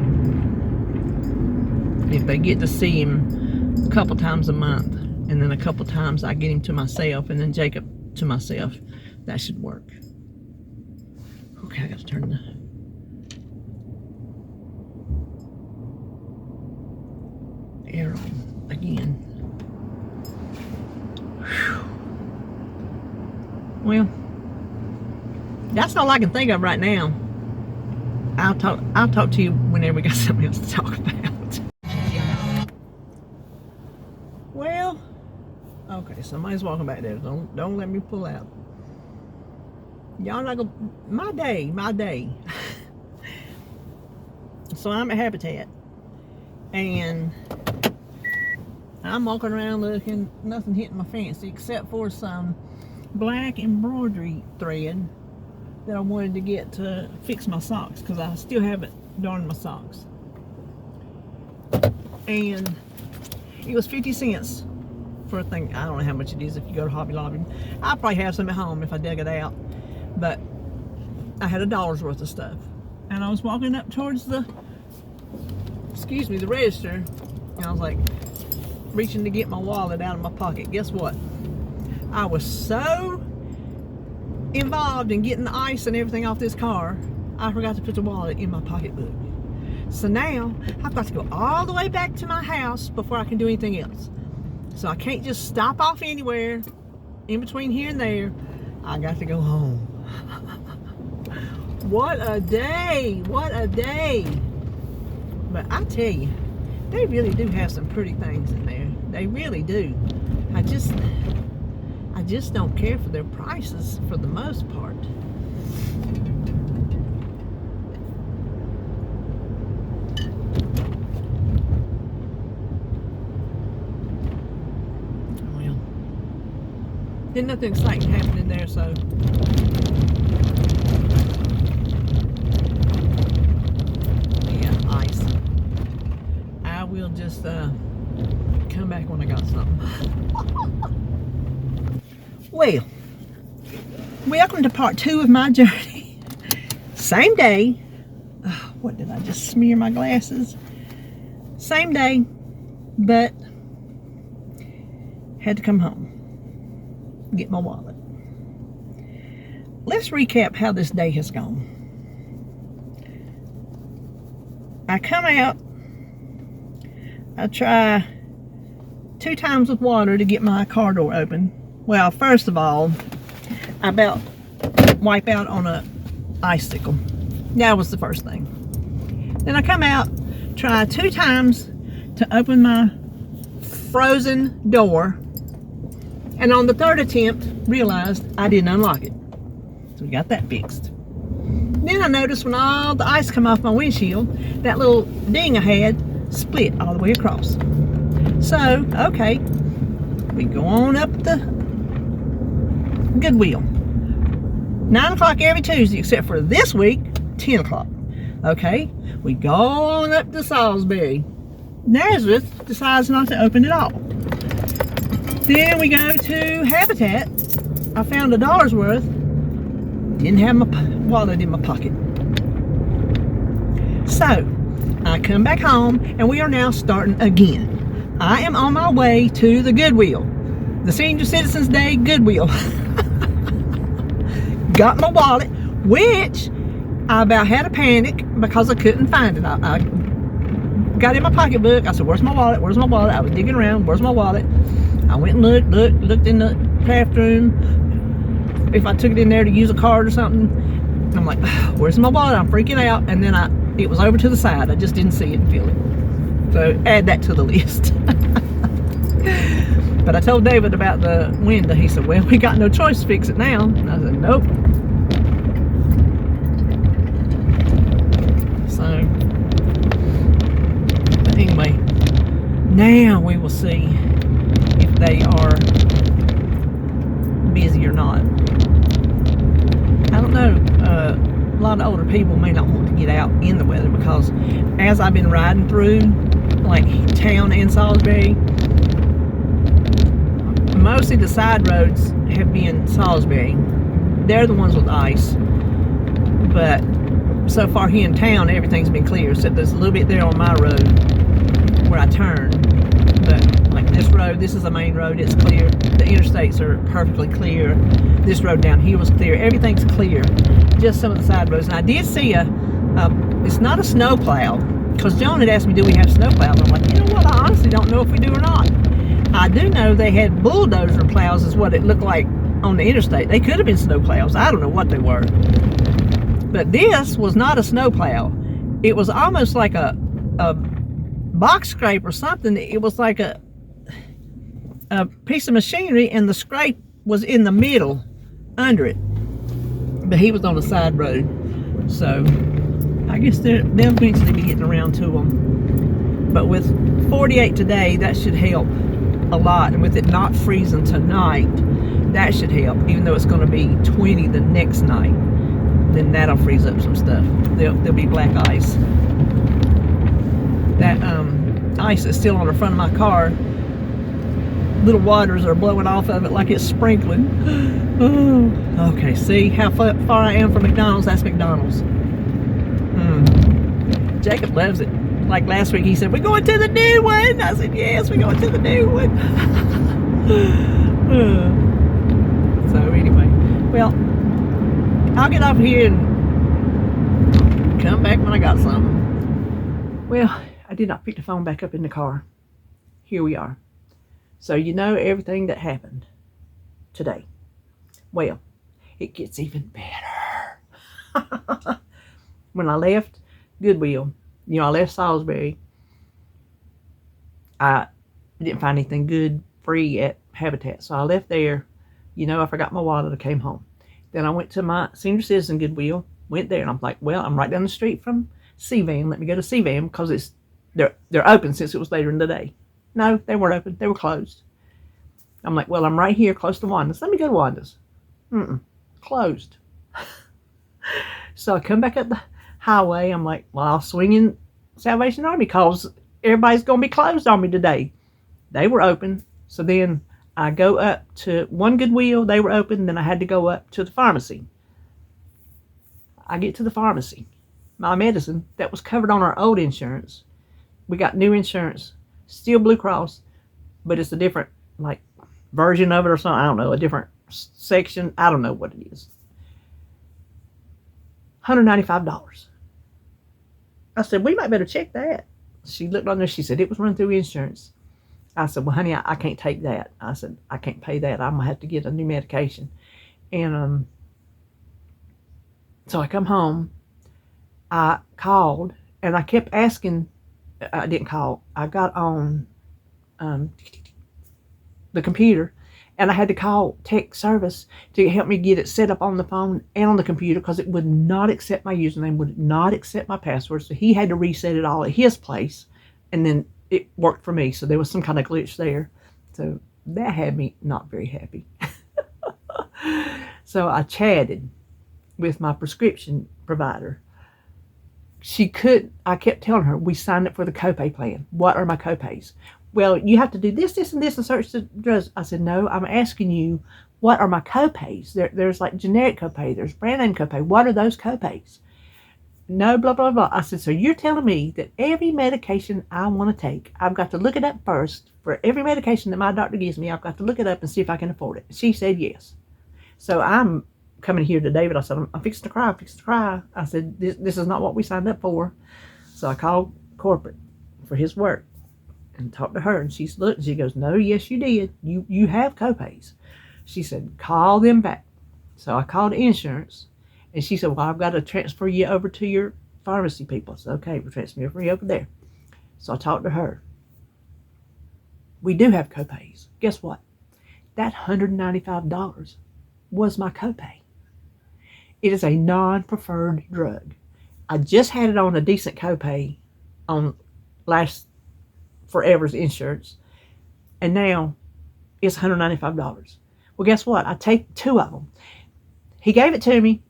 if they get to see him a couple times a month, and then a couple times I get him to myself, and then Jacob to myself, that should work. Okay, I gotta turn the air on again. Whew. Well, that's all I can think of right now. I'll talk to you whenever we got something else to talk about. Well, okay, somebody's walking back there. Don't let me pull out. Y'all not gonna, my day. So I'm at Habitat, and I'm walking around looking, nothing hitting my fancy except for some black embroidery thread that I wanted to get to fix my socks, because I still haven't darned my socks. And it was 50 cents for a thing. I don't know how much it is if you go to Hobby Lobby. I'll probably have some at home if I dug it out. But I had $1 worth of stuff. And I was walking up towards the register, and I was like reaching to get my wallet out of my pocket. Guess what? I was so involved in getting the ice and everything off this car, I forgot to put the wallet in my pocketbook. So now I've got to go all the way back to my house before I can do anything else. So I can't just stop off anywhere in between here and there. I got to go home. What a day, what a day. But I tell you, they really do have some pretty things in there. They really do. I just don't care for their prices for the most part. Well, didn't nothing exciting happen in there, so we'll just come back when I got something. Well, welcome to part 2 of my journey. Same day. Oh, what did I just smear my glasses? Same day, but had to come home, get my wallet. Let's recap how this day has gone. I come out I try 2 times with water to get my car door open. Well, first of all, I about wipe out on a icicle. That was the first thing. Then I come out, try 2 times to open my frozen door, and on the 3rd attempt realized I didn't unlock it. So we got that fixed. Then I noticed when all the ice come off my windshield, that little ding I had split all the way across. So, okay, we go on up the Goodwill. 9 o'clock every Tuesday, except for this week, 10 o'clock. Okay, we go on up to Salisbury. Nazareth decides not to open at all. Then we go to Habitat. I found $1 worth. Didn't have my wallet in my pocket. So, I come back home and we are now starting again. I am on my way to the Goodwill. The Senior Citizens Day Goodwill. Got my wallet, which I about had a panic because I couldn't find it. I got in my pocketbook. I said, where's my wallet? Where's my wallet? I was digging around. Where's my wallet? I went and looked in the craft room. If I took it in there to use a card or something. I'm like, where's my wallet? I'm freaking out. And then it was over to the side. I just didn't see it and feel it. So add that to the list. But I told David about the window. He said, well, we got no choice to fix it now. And I said, nope. So, but anyway, now we will see if they are busy or not. I don't know. A lot of older people may not want to get out in the weather because as I've been riding through, like town and Salisbury, mostly the side roads have been Salisbury. They're the ones with ice. But so far here in town, everything's been clear. So there's a little bit there on my road where I turn. But like this road, this is a main road, it's clear. The interstates are perfectly clear. This road down here was clear. Everything's clear. Just some of the side roads. And I did see it's not a snow plow. Because Joan had asked me, do we have snow plows? I'm like, you know what, I honestly don't know if we do or not. I do know they had bulldozer plows is what it looked like on the interstate. They could have been snow plows. I don't know what they were. But this was not a snow plow. It was almost like a box scrape or something. It was like a piece of machinery and the scrape was in the middle under it. But he was on the side road. So I guess they'll eventually be getting around to them. But with 48 today, that should help a lot. And with it not freezing tonight, that should help. Even though it's going to be 20 the next night, then that'll freeze up some stuff. There'll be black ice. That ice is still on the front of my car. Little waters are blowing off of it like it's sprinkling. Oh, okay, see how far I am from McDonald's? That's McDonald's. Jacob loves it. Like last week he said, we're going to the new one. I said, yes, we're going to the new one. So anyway, well, I'll get off here and come back when I got something. Well, I did not pick the phone back up in the car. Here we are. So you know everything that happened today. Well, it gets even better. When I left Goodwill, you know, I left Salisbury. I didn't find anything good free at Habitat. So I left there. You know, I forgot my wallet. I came home. Then I went to my senior citizen Goodwill. Went there and I'm like, well, I'm right down the street from C-Van. Let me go to C-Van because they're open since it was later in the day. No, they weren't open. They were closed. I'm like, well, I'm right here close to Wanda's. Let me go to Wanda's. Closed. So I come back up the highway. I'm like, well, I'll swing in Salvation Army because everybody's going to be closed on me today. They were open. So then I go up to one Goodwill. They were open. Then I had to go up to the pharmacy. I get to the pharmacy. My medicine that was covered on our old insurance. We got new insurance. Still Blue Cross. But it's a different, like, version of it or something. I don't know. A different section. I don't know what it is. $195. I said, we might better check that. She looked on there. She said, it was run through insurance. I said, well, honey, I can't take that. I said, I can't pay that. I'm going to have to get a new medication. And so I come home. I called, and I kept asking. I didn't call. I got on the computer, and I had to call tech service to help me get it set up on the phone and on the computer because it would not accept my username, would not accept my password. So he had to reset it all at his place, and then it worked for me. So there was some kind of glitch there. So that had me not very happy. So I chatted with my prescription provider. I kept telling her, we signed up for the copay plan. What are my copays? Well, you have to do this, this, and this, and search the drugs. I said, no, I'm asking you, what are my copays? There's like generic copay, there's brand name copay. What are those copays? No, blah, blah, blah. I said, so you're telling me that every medication I want to take, I've got to look it up first. For every medication that my doctor gives me, I've got to look it up and see if I can afford it. She said yes. So I'm coming here to David. I said, I'm fixing to cry, I said, this is not what we signed up for. So I called corporate for his work and talked to her, and she looked and she goes, no, yes, you did. You have copays. She said, call them back. So I called insurance, and she said, well, I've got to transfer you over to your pharmacy people. I said, okay, we'll transfer you over there. So I talked to her. We do have copays. Guess what? That $195 was my copay. It is a non-preferred drug. I just had it on a decent copay on last Forever's insurance, and now it's $195. Well, guess what? I take 2 of them. He gave it to me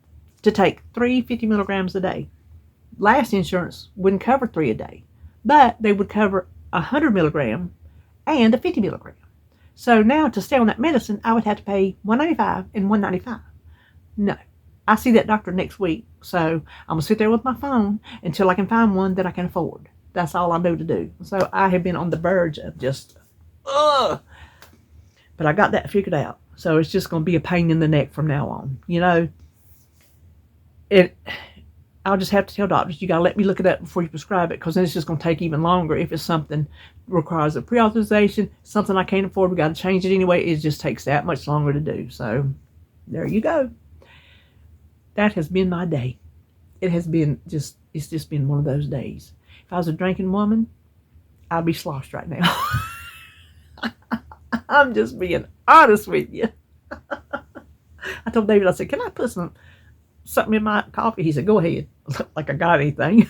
to take 3 50 milligrams a day. Last insurance wouldn't cover 3 a day, but they would cover 100 milligram and a 50 milligram. So now to stay on that medicine, I would have to pay $195 and $195. No. I see that doctor next week, so I'm going to sit there with my phone until I can find one that I can afford. That's all I know to do. So I have been on the verge of just, but I got that figured out. So it's just going to be a pain in the neck from now on. You know, I'll just have to tell doctors, you got to let me look it up before you prescribe it, because then it's just going to take even longer. If it's something requires a pre-authorization, something I can't afford, we got to change it anyway, it just takes that much longer to do. So there you go. That has been my day. It has been it's just been one of those days. If I was a drinking woman, I'd be sloshed right now. I'm just being honest with you. I told David, I said, can I put something in my coffee? He said, go ahead. Like I got anything.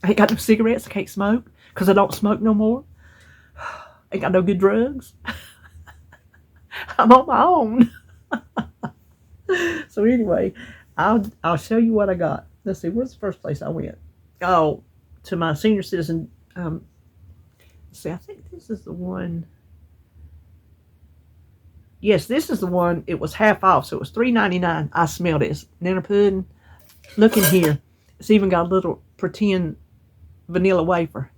I ain't got no cigarettes. I can't smoke because I don't smoke no more. Ain't got no good drugs. I'm on my own. So anyway, I'll show you what I got. Let's see, where's the first place I went? Oh, to my senior citizen. See, I think this is the one. Yes, this is the one. It was half off, so it was $3.99. I smelled it. It's Nana pudding. Look in here. It's even got a little pretend vanilla wafer.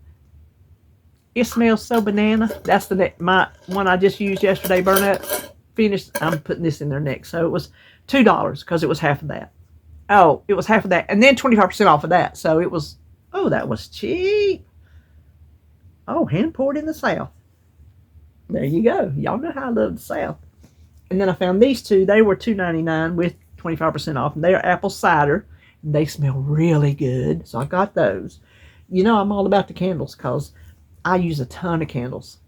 It smells so banana. That's my one I just used yesterday. Burnett finished. I'm putting this in there next. So it was $2 because it was half of that. Oh, it was half of that, and then 25% off of that. So it was. Oh, that was cheap. Oh, hand poured in the South. There you go. Y'all know how I love the South. And then I found these two. They were $2.99 with 25% off. And they are apple cider. And they smell really good. So I got those. You know, I'm all about the candles because I use a ton of candles.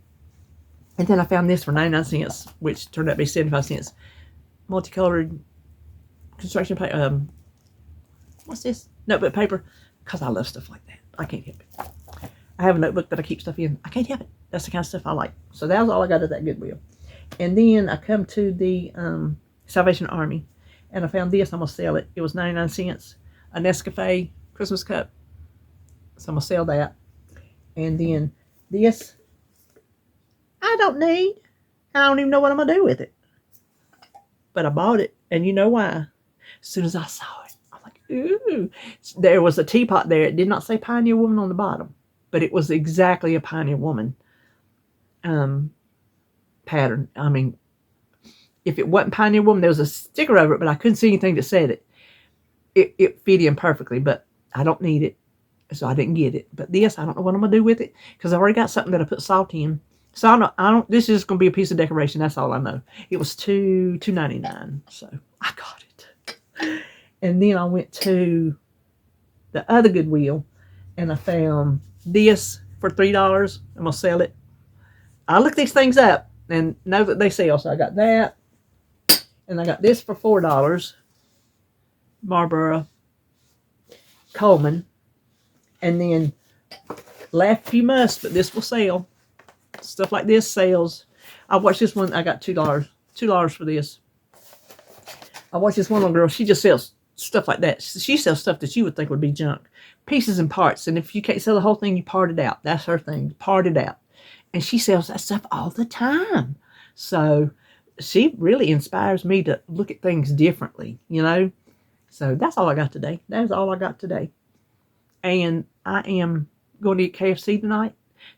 And then I found this for 99 cents, which turned out to be 75 cents. Multicolored construction paper. What's this? Notebook paper. Because I love stuff like that. I can't help it. I have a notebook that I keep stuff in. I can't help it. That's the kind of stuff I like. So that was all I got at that Goodwill. And then I come to the Salvation Army, and I found this. I'm going to sell it. It was 99 cents. A Nescafe Christmas cup. So I'm going to sell that. And then this, I don't need. I don't even know what I'm going to do with it. But I bought it, and you know why? As soon as I saw it, I'm like, ooh. There was a teapot there. It did not say Pioneer Woman on the bottom, but it was exactly a Pioneer Woman pattern. I mean, if it wasn't Pioneer Woman, there was a sticker over it, but I couldn't see anything that said it. It fit in perfectly, but I don't need it. So I didn't get it. But this, I don't know what I'm gonna do with it because I already got something that I put salt in. So I don't. This is gonna be a piece of decoration. That's all I know. It was $2.99, so I got it. And then I went to the other Goodwill, and I found this for $3. I'm gonna sell it. I look these things up and know that they sell. So I got that, and I got this for $4. Marlboro Coleman, and then laugh if you must, but this will sell. Stuff like this sells. I watched this one. I got $2 for this. I watched this one little girl. She just sells stuff like that. She sells stuff that you would think would be junk, pieces and parts. And if you can't sell the whole thing, you part it out. That's her thing, part it out. And she sells that stuff all the time. So she really inspires me to look at things differently, you know. So that's all I got today. That's all I got today. And I am going to eat KFC tonight.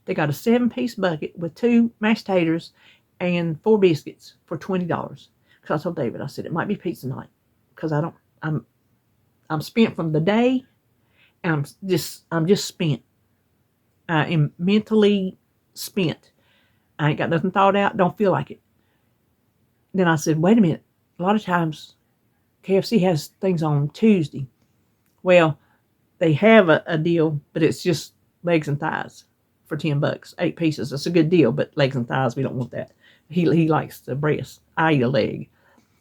They got a 7-piece bucket with 2 mashed taters and 4 biscuits for $20. Because I told David, I said it might be pizza night because I'm spent from the day, and I'm just spent. I am mentally spent. I ain't got nothing thought out. Don't feel like it. Then I said, wait a minute. A lot of times KFC has things on Tuesday. Well, they have a deal, but it's just legs and thighs for $10, 8 pieces. That's a good deal, but legs and thighs, we don't want that. He likes the breast. I eat a leg.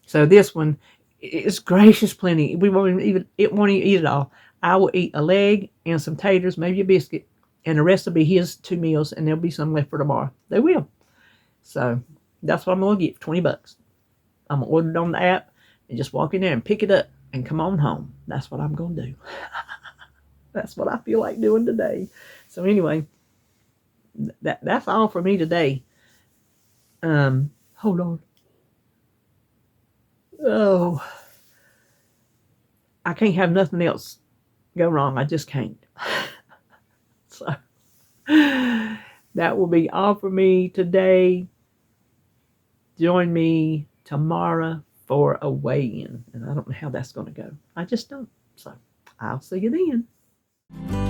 So this one is gracious plenty. We won't even eat it all. I will eat a leg and some taters, maybe a biscuit, and the rest will be his 2 meals, and there'll be some left for tomorrow. They will. So that's what I'm gonna get for $20. I'm gonna order it on the app and just walk in there and pick it up and come on home. That's what I'm gonna do. That's what I feel like doing today. So anyway, that's all for me today. Hold on. Oh, I can't have nothing else go wrong. I just can't. So that will be all for me today. Join me tomorrow for a weigh-in, and I don't know how that's going to go. I just don't. So I'll see you then.